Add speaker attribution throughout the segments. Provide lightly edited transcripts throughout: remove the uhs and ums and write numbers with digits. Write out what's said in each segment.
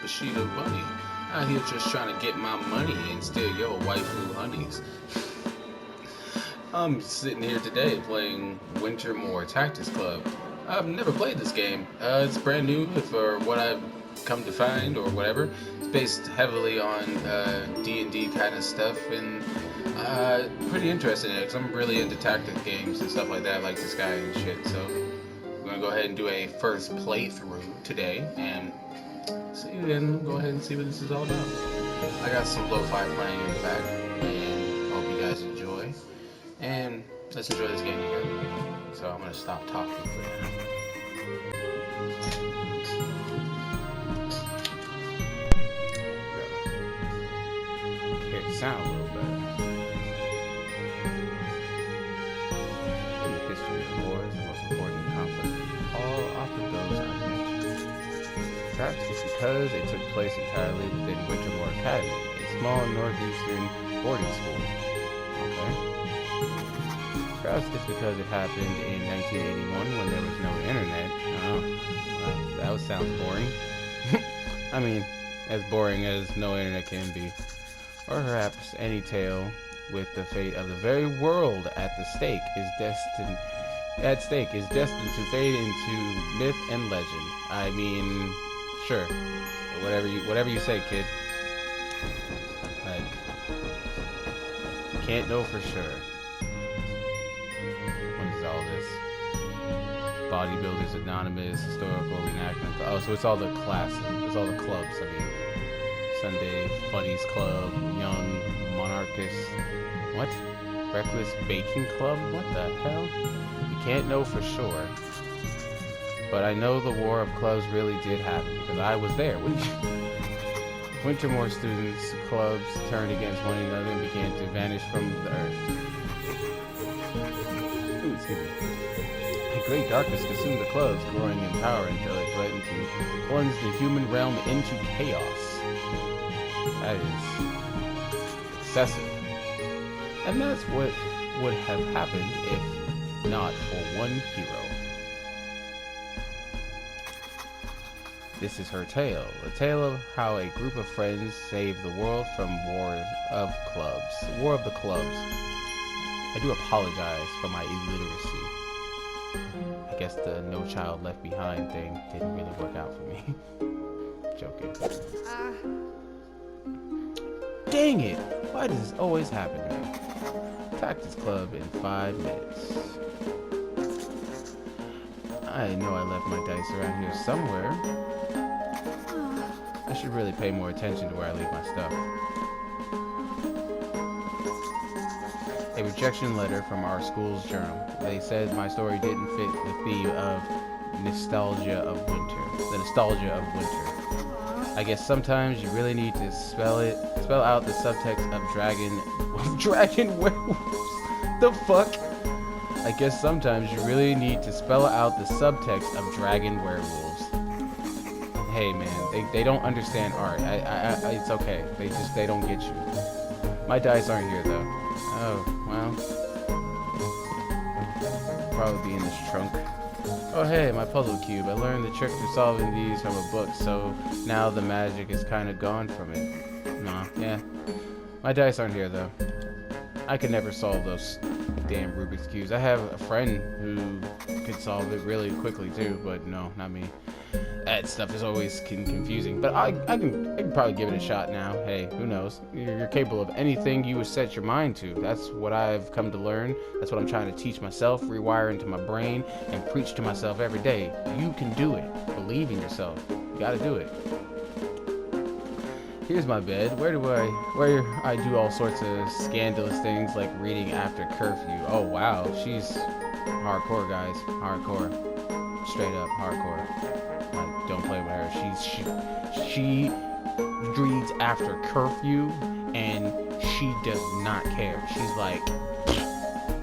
Speaker 1: Bushido Bunny. Out here just trying to get my money and steal your waifu honeys. I'm sitting here today playing Wintermoor Tactics Club. I've never played this game. It's brand new for what I've come to find or whatever. It's based heavily on D&D kind of stuff and pretty interested in it because I'm really into tactic games and stuff like that. I like this guy and shit. So I'm going to go ahead and do a first playthrough today and go ahead and see what this is all about. I got some lo-fi playing in the back and hope you guys enjoy. And let's enjoy this game together. So I'm going to stop talking for now. Okay, sound a little better. In the history of wars, the most important conflict of all often goes unmentioned. Perhaps it's because it took place entirely within Wintermoor Academy, a small northeastern boarding school. Okay. Perhaps it's because it happened in 1981 when there was no internet. Oh, well, that sounds boring. I mean, as boring as no internet can be. Or perhaps any tale with the fate of the very world at stake is destined to fade into myth and legend. I mean, sure, whatever you say, kid. Like, you can't know for sure. What is all this? Bodybuilders Anonymous, historical reenactment. Oh, so it's all the classes. It's all the clubs. I mean, Sunday Funnies Club, Young Monarchist. What? Reckless Baking Club? What the hell? You can't know for sure. But I know the war of clubs really did happen because I was there. Wintermoor students' clubs turned against one another and began to vanish from the earth. Ooh, excuse me. A great darkness consumed the clubs, growing in power until it threatened to plunge the human realm into chaos. That is excessive. And that's what would have happened if not for one hero. This is her tale, a tale of how a group of friends saved the world from War of the Clubs. I do apologize for my illiteracy. I guess the No Child Left Behind thing didn't really work out for me. Joking. Dang it! Why does this always happen to me? Tactics Club in 5 minutes. I know I left my dice around here somewhere. I should really pay more attention to where I leave my stuff. A rejection letter from our school's journal. They said my story didn't fit the theme of nostalgia of winter. The nostalgia of winter. I guess sometimes you really need to spell out the subtext of dragon werewolves. The fuck? I guess sometimes you really need to spell out the subtext of dragon werewolves. Hey man, they don't understand art. It's okay. They don't get you. My dice aren't here though. Oh, well. Probably be in this trunk. Oh hey, my puzzle cube. I learned the trick to solving these from a book, so now the magic is kind of gone from it. Nah, yeah. My dice aren't here though. I could never solve those damn Rubik's Cubes. I have a friend who could solve it really quickly too, but no, not me. That stuff is always confusing, but I can probably give it a shot now. Hey, who knows? You're capable of anything you would set your mind to. That's what I've come to learn. That's what I'm trying to teach myself, rewire into my brain, and preach to myself every day. You can do it. Believe in yourself. You gotta do it. Here's my bed. Where I do all sorts of scandalous things like reading after curfew. Oh wow, she's hardcore, guys. Hardcore. Straight up hardcore. Like, don't play with her. She reads after curfew and she does not care. She's like,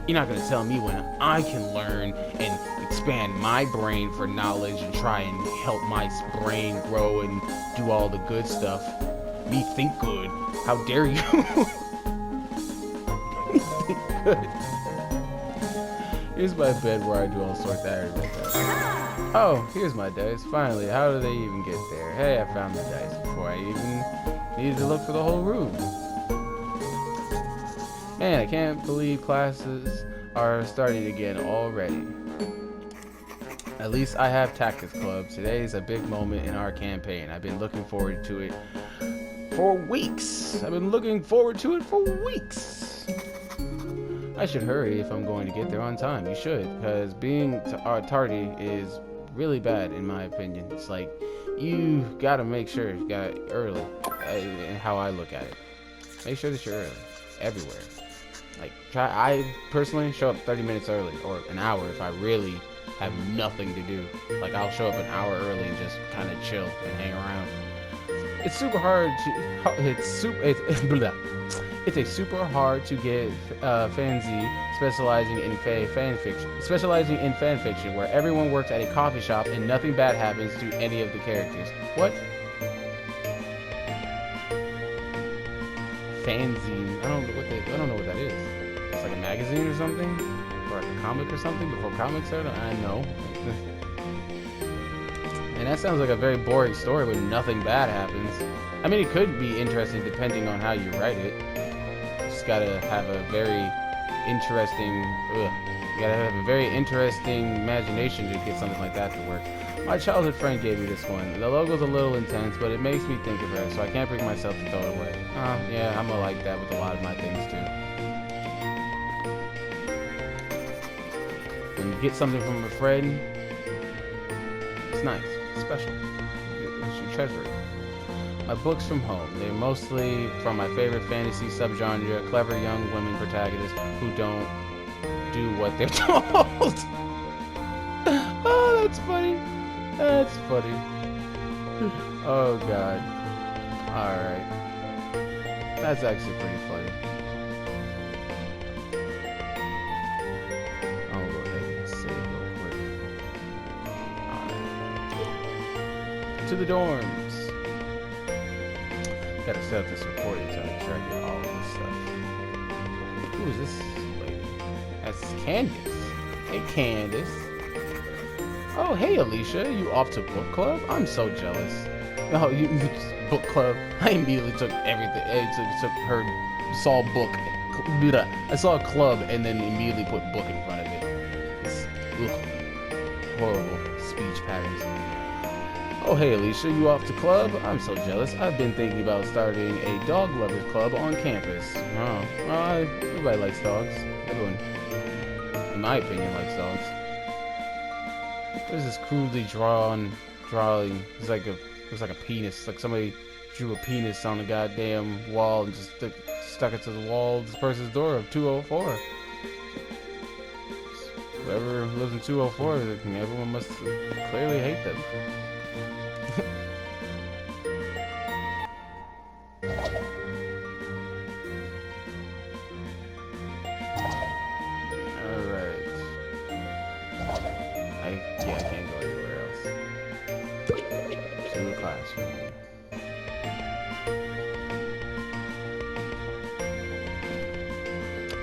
Speaker 1: you're not gonna tell me when I can learn and expand my brain for knowledge and try and help my brain grow and do all the good stuff. Me think good. How dare you? Me think good. Here's my bed where I do all sorts of that. Oh, here's my dice. Finally, how did they even get there? Hey, I found the dice before I even needed to look for the whole room. Man, I can't believe classes are starting again already. At least I have Tactics Club. Today is a big moment in our campaign. I've been looking forward to it for weeks. I should hurry if I'm going to get there on time. You should, because being tardy is really bad in my opinion. It's like you gotta make sure you got early. And how I look at it, make sure that you're early everywhere. Like I personally show up 30 minutes early or an hour if I really have nothing to do. Like I'll show up an hour early and just kind of chill and hang around. It's super hard to it's a super hard to get fanzine specializing in fan fiction where everyone works at a coffee shop and nothing bad happens to any of the characters. What? Fanzine. I don't know what that is. It's like a magazine or something? Or like a comic or something before comics started? I know. And that sounds like a very boring story where nothing bad happens. I mean, it could be interesting depending on how you write it. You just gotta have a very interesting imagination to get something like that to work. My childhood friend gave me this one. The logo's a little intense, but it makes me think of her, so I can't bring myself to throw it away. Yeah, I'm like that with a lot of my things too. When you get something from a friend, it's nice, it's special. You should treasure it. My books from home. They're mostly from my favorite fantasy subgenre, clever young women protagonists who don't do what they're told. Oh, that's funny. That's funny. Oh, God. Alright. That's actually pretty funny. I'll go ahead and save real quick. Alright. To the dorms. Gotta set up this recording so I can track all of this stuff. Who is this lady? That's Candace. Hey, Candace. Oh, hey, Alicia. You off to book club? I'm so jealous. Oh, you book club? I immediately took everything. I took her, saw book. I saw a club and then immediately put book in front of it. It's horrible speech patterns. Oh, hey, Alicia, you off to club? I'm so jealous. I've been thinking about starting a dog lovers club on campus. Oh, everybody likes dogs. Everyone, in my opinion, likes dogs. There's this crudely drawing. It's like a penis. It's like somebody drew a penis on the goddamn wall and just stuck it to the wall of this person's door of 204. Whoever lives in 204, everyone must clearly hate them. I can't go anywhere else. To the classroom.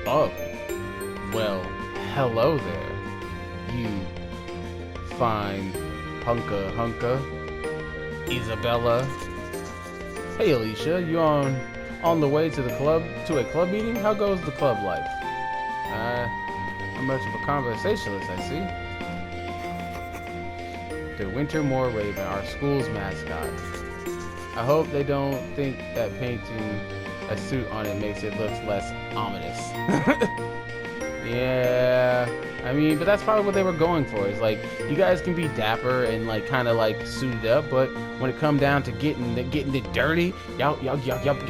Speaker 1: Oh, well, hello there, you fine hunka, Isabella. Hey, Alicia, you on the way to the club, to a club meeting? How goes the club life? Not much of a conversationalist, I see. The Wintermoor Raven, our school's mascot. I hope they don't think that painting a suit on it makes it look less ominous. Yeah, I mean, but that's probably what they were going for. Is like, you guys can be dapper and like kind of like suited up, but when it come down to getting it dirty, y'all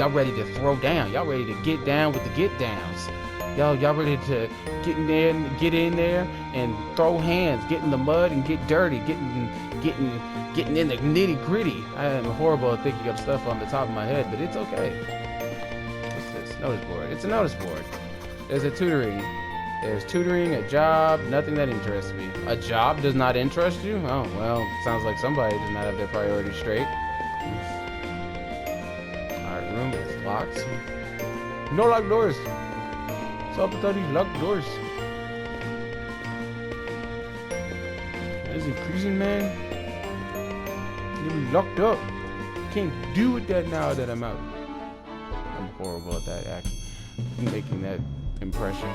Speaker 1: ready to throw down. Y'all ready to get down with the get downs. Y'all ready to get in there and throw hands, get in the mud and get dirty, getting in the nitty gritty. I am horrible at thinking of stuff on the top of my head, but it's okay. What's this? Notice board. It's a notice board. There's tutoring, a job, nothing that interests me. A job does not interest you? Oh, well, sounds like somebody does not have their priorities straight. Alright, room is locked. No locked doors. What's up with all these locked doors? is in prison, man. They be locked up. Can't do with that now that I'm out. I'm horrible at that act. Making that impression.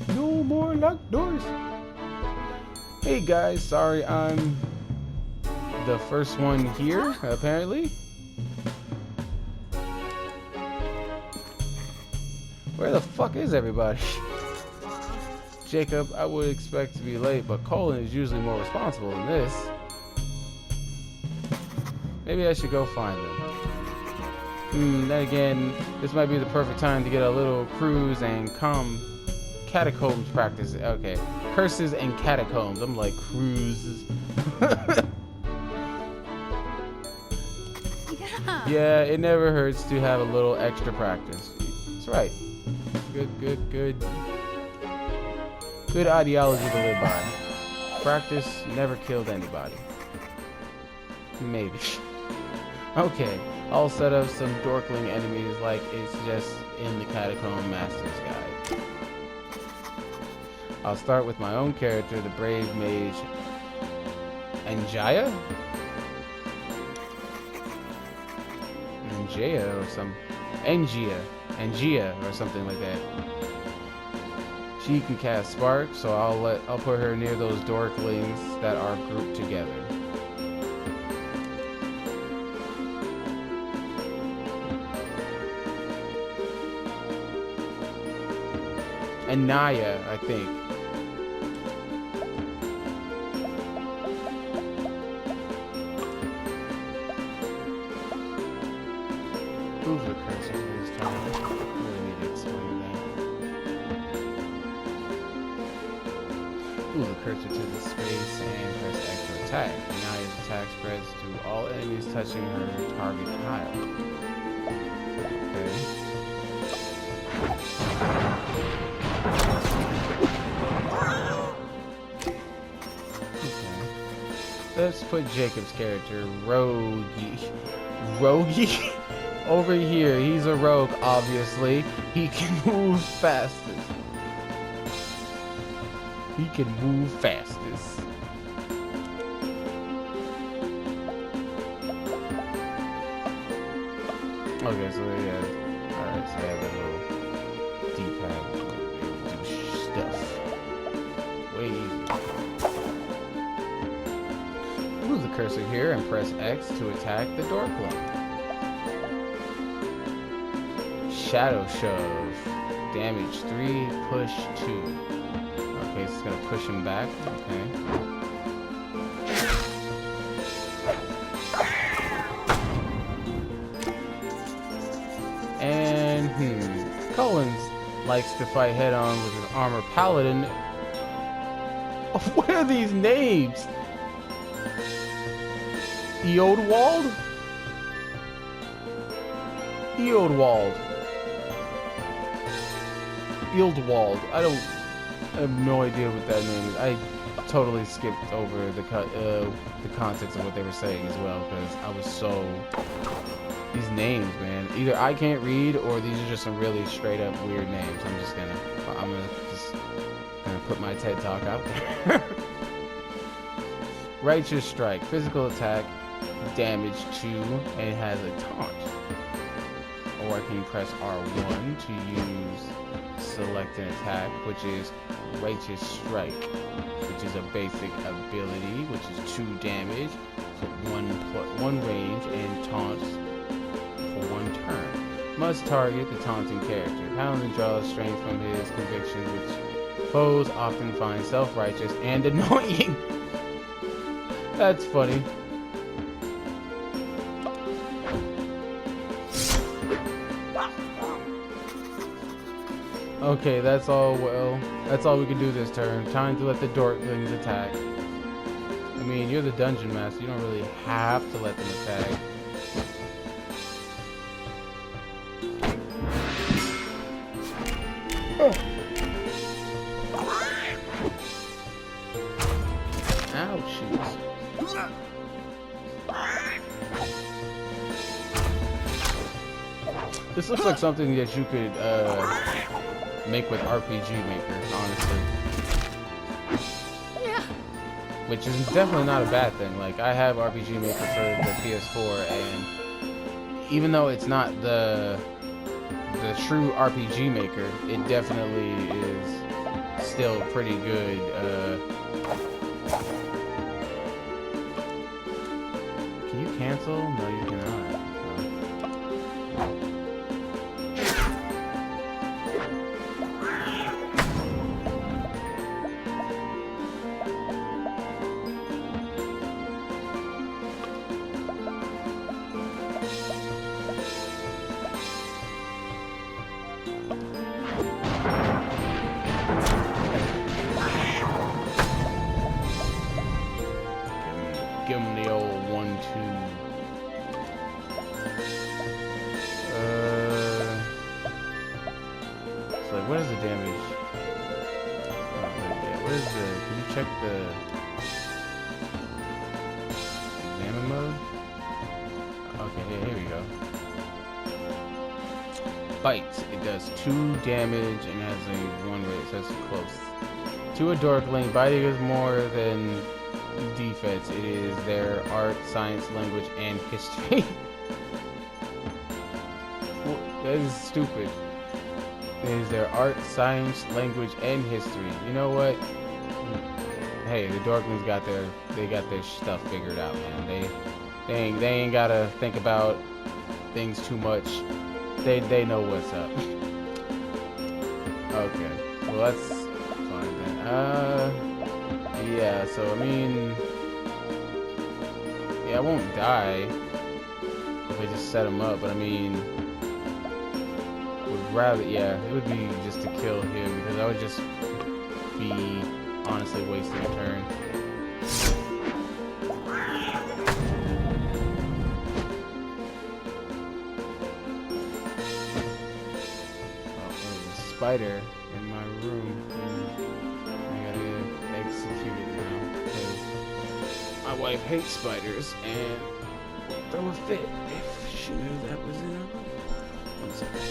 Speaker 1: No more locked doors. Hey guys, sorry I'm the first one here, apparently. Where the fuck is everybody? Jacob, I would expect to be late, but Colin is usually more responsible than this. Maybe I should go find them. Then again, this might be the perfect time to get a little cruise and catacombs practice. Okay, curses and catacombs. I'm like cruises. Yeah, it never hurts to have a little extra practice. That's right. Good ideology to live by. Practice never killed anybody. Maybe. Okay, I'll set up some dorkling enemies like it's just in the Catacomb Master's Guide. I'll start with my own character, the brave mage Angia? Angia or some Angia or something like that. She can cast spark, so I'll put her near those dorklings that are grouped together. And Naya, I think. Move the cursor this time. I really need to explain that. Move the cursor to the space and press X to attack. Naya's attack spreads to all enemies touching her target tile. Okay. Let's put Jacob's character, Rogie, over here. He's a rogue, obviously. He can move fastest. He can move fastest. Okay, so yeah. Alright, so they have that little D-pad to do stuff. Way easy. Move the cursor here and press X to attack the dorkling. Shadow shove. Damage 3, push 2. Okay, so it's gonna push him back. Okay. And Collins likes to fight head on with his armor paladin. Oh, what are these names? Eodwald? Eodwald. Eodwald. I have no idea what that name is. I totally skipped over the context of what they were saying as well because I was so... These names, man. Either I can't read or these are just some really straight up weird names. I'm gonna put my TED Talk out there. Righteous Strike. Physical attack. Damage 2 and it has a taunt. Or I can press R1 to use select an attack, which is Righteous Strike, which is a basic ability, which is 2 damage, so 1 range and taunts for 1 turn. Must target the taunting character. Paladin draws strength from his convictions, which foes often find self-righteous and annoying. That's funny. Okay, that's all we can do this turn. Time to let the dorklings attack. I mean, you're the dungeon master. You don't really have to let them attack. Ouchies. This looks like something that you could make with RPG Maker, honestly. which is definitely not a bad thing. Like, I have RPG Maker for the PS4, and even though it's not the true RPG Maker, it definitely is still pretty good. Can you cancel? No, you cannot. Give him the old 1-2. So like, what is the damage? What is the? Can you check the examine mode? Okay, here we go. Bites. It does 2 damage and has a 1 rate. It says close. To a Dorkling, biting is more than defense. It is their art, science, language, and history. Well, that is stupid. It is their art, science, language, and history. You know what? Hey, the Dorklings got their stuff figured out, man. They ain't gotta think about things too much. They know what's up. Okay, well that's fine then. Yeah, so I mean, yeah, I won't die if I just set him up, but I mean, would rather, yeah, it would be just to kill him, because I would just be honestly wasting a turn. Oh, there's a spider in my room. Execute it now, because my wife hates spiders and won't throw a fit if she knew that was in her room. One second.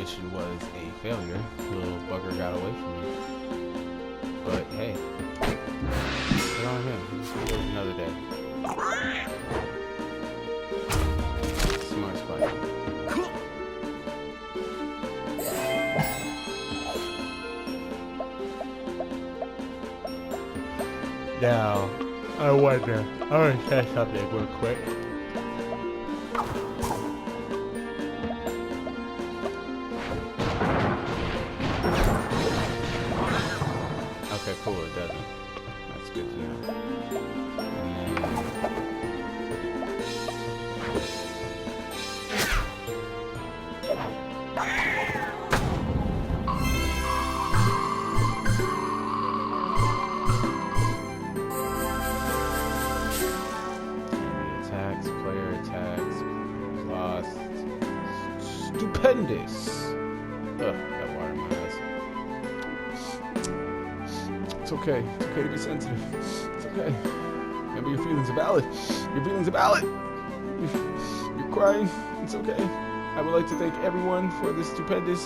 Speaker 1: mission was a failure. The little bugger got away from me. But hey, good on him. It was another day. Smart spider. Now, I want to test something real quick. Okay, cool, it doesn't. That's good to know. stupendous. Ugh, got water in my eyes. It's okay. It's okay to be sensitive. It's okay. Remember, your feelings are valid. Your feelings are valid. You're crying. It's okay. I would like to thank everyone for this stupendous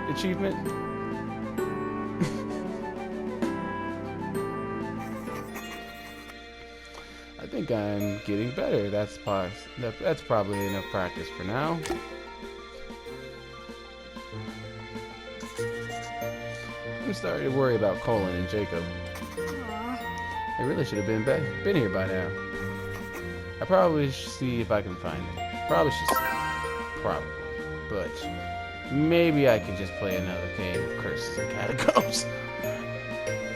Speaker 1: achievement. I think I'm getting better. That's probably enough practice for now. I'm starting to worry about Colin and Jacob. They really should have been here by now. I probably should see if I can find them. Probably should see. Probably. But maybe I could just play another game of Curses and Catacombs.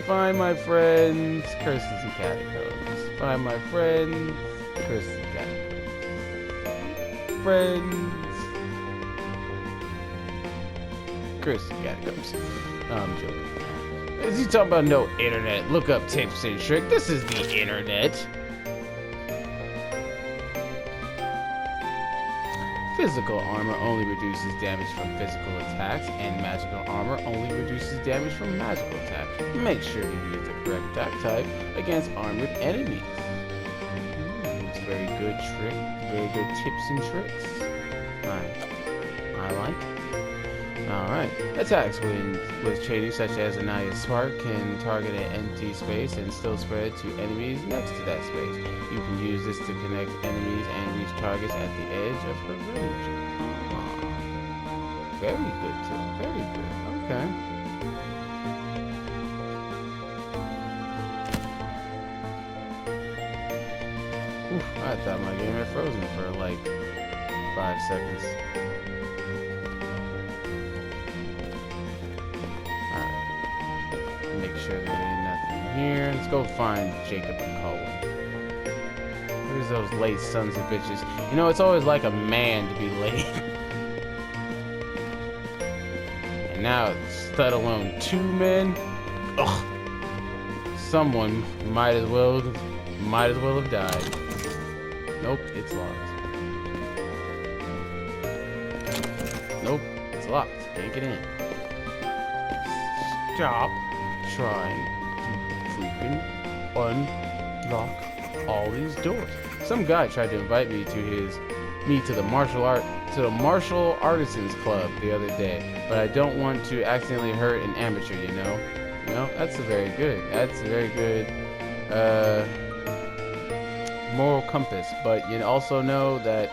Speaker 1: Find my friends, Curses and Catacombs. Find my friends, Curses and Catacombs. Friends, Curses and Catacombs. No, I'm joking. Is he talking about no internet? Look up tips and tricks. This is the internet. Physical armor only reduces damage from physical attacks, and magical armor only reduces damage from magical attacks. Make sure to use the correct attack type against armored enemies. It's very good trick, very good tips and tricks. I like it. Alright. Attacks with chaining such as Anaya's Spark can target an empty space and still spread to enemies next to that space. You can use this to connect enemies and reach targets at the edge of her range. Very good too. Very good. Okay. Oof, I thought my game had frozen for like 5 seconds. Make sure there ain't nothing here. Let's go find Jacob and Colin. Where's those late sons of bitches? You know, it's always like a man to be late. And now it's let alone 2 men. Ugh. Someone might as well have died. Nope, it's locked. Nope, it's locked. Can't get in. Stop trying to freaking unlock all these doors. Some guy tried to invite me to the martial artisans club the other day, but I don't want to accidentally hurt an amateur, you know. That's a very good moral compass, but you also know that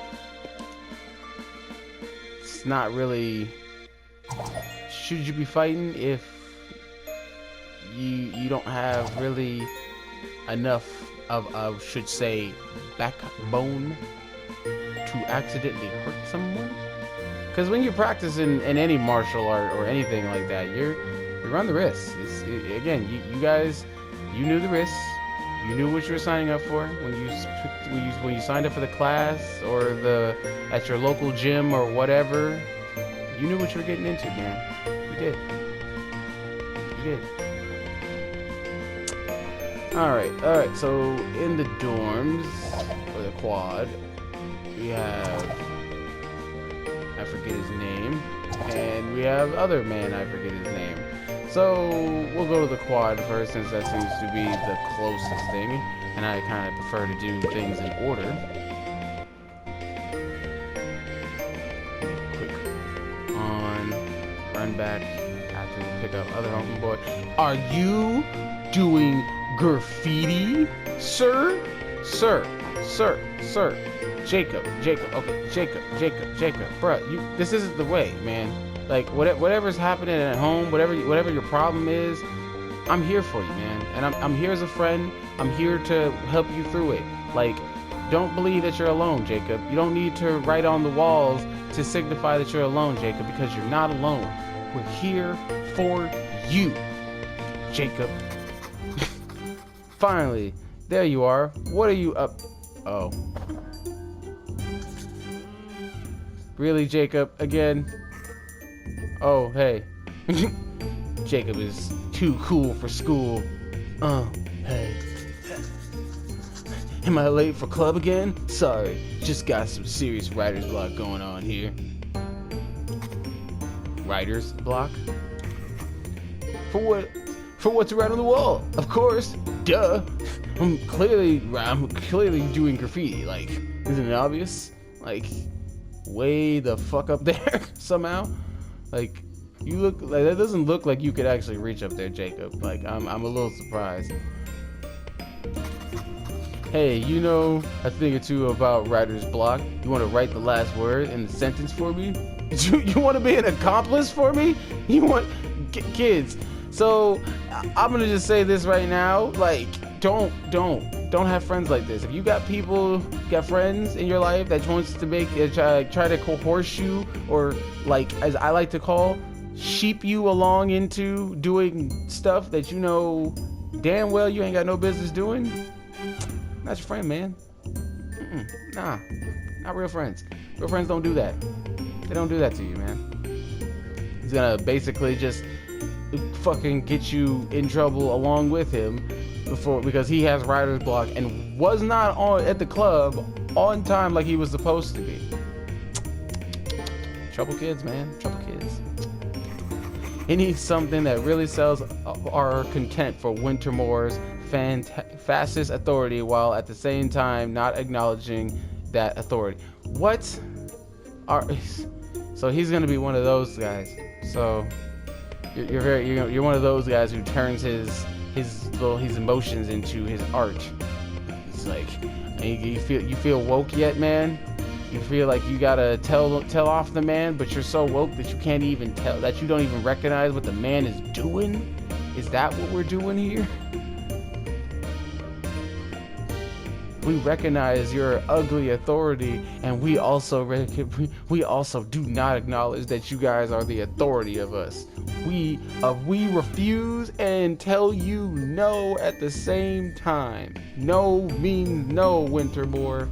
Speaker 1: it's not really. Should you be fighting if you don't have really enough of should say backbone to accidentally hurt someone? Because when you're practicing in any martial art or anything like that, you run the risk. Again, you guys, you knew the risks. You knew what you were signing up for when you signed up for the class or at your local gym or whatever. You knew what you were getting into, man. You did. You did. Alright, so in the dorms, or the quad, we have, I forget his name, and we have other man, I forget his name. So, we'll go to the quad first, since that seems to be the closest thing, and I kind of prefer to do things in order. Quick run back, after we pick up other homeboy. Are you doing graffiti, sir? Jacob, okay, Jacob, bruh, this isn't the way, man. Like, whatever's happening at home, whatever your problem is, I'm here for you, man. And I'm here as a friend. I'm here to help you through it. Like, don't believe that you're alone, Jacob. You don't need to write on the walls to signify that you're alone, Jacob, because you're not alone. We're here for you, Jacob. Finally, there you are. What are you up? Oh. Really, Jacob? Again? Oh, hey. Jacob is too cool for school. Hey. Am I late for club again? Sorry, just got some serious writer's block going on here. writer's block? For what? For what to write on the wall? Of course, duh. I'm clearly doing graffiti. Like, isn't it obvious? Like, way the fuck up there somehow. Like, you look like that doesn't look like you could actually reach up there, Jacob. Like, I'm a little surprised. Hey, you know a thing or two about writer's block? You want to write the last word in the sentence for me? You want to be an accomplice for me? You want kids? So I'm gonna just say this right now. Like, don't have friends like this. If you got friends in your life that wants to make try to coerce you, or like as I like to call, sheep you along into doing stuff that you know damn well you ain't got no business doing, that's your friend, man. Nah, not real friends. Real friends don't do that. They don't do that to you, man. He's gonna basically just fucking get you in trouble along with him because he has writer's block and was not at the club on time like he was supposed to be. Trouble kids, man. Trouble kids. He needs something that really sells our content for Wintermoor's fastest authority while at the same time not acknowledging that authority. What? So he's gonna be one of those guys. So you're one of those guys who turns his emotions into his art. It's like, you feel woke yet, man? You feel like you gotta tell off the man, but you're so woke that you can't even tell, that you don't even recognize what the man is doing? Is that what we're doing here? We recognize your ugly authority, and we also do not acknowledge that you guys are the authority of us. We refuse and tell you no at the same time. No means no, Wintermoor.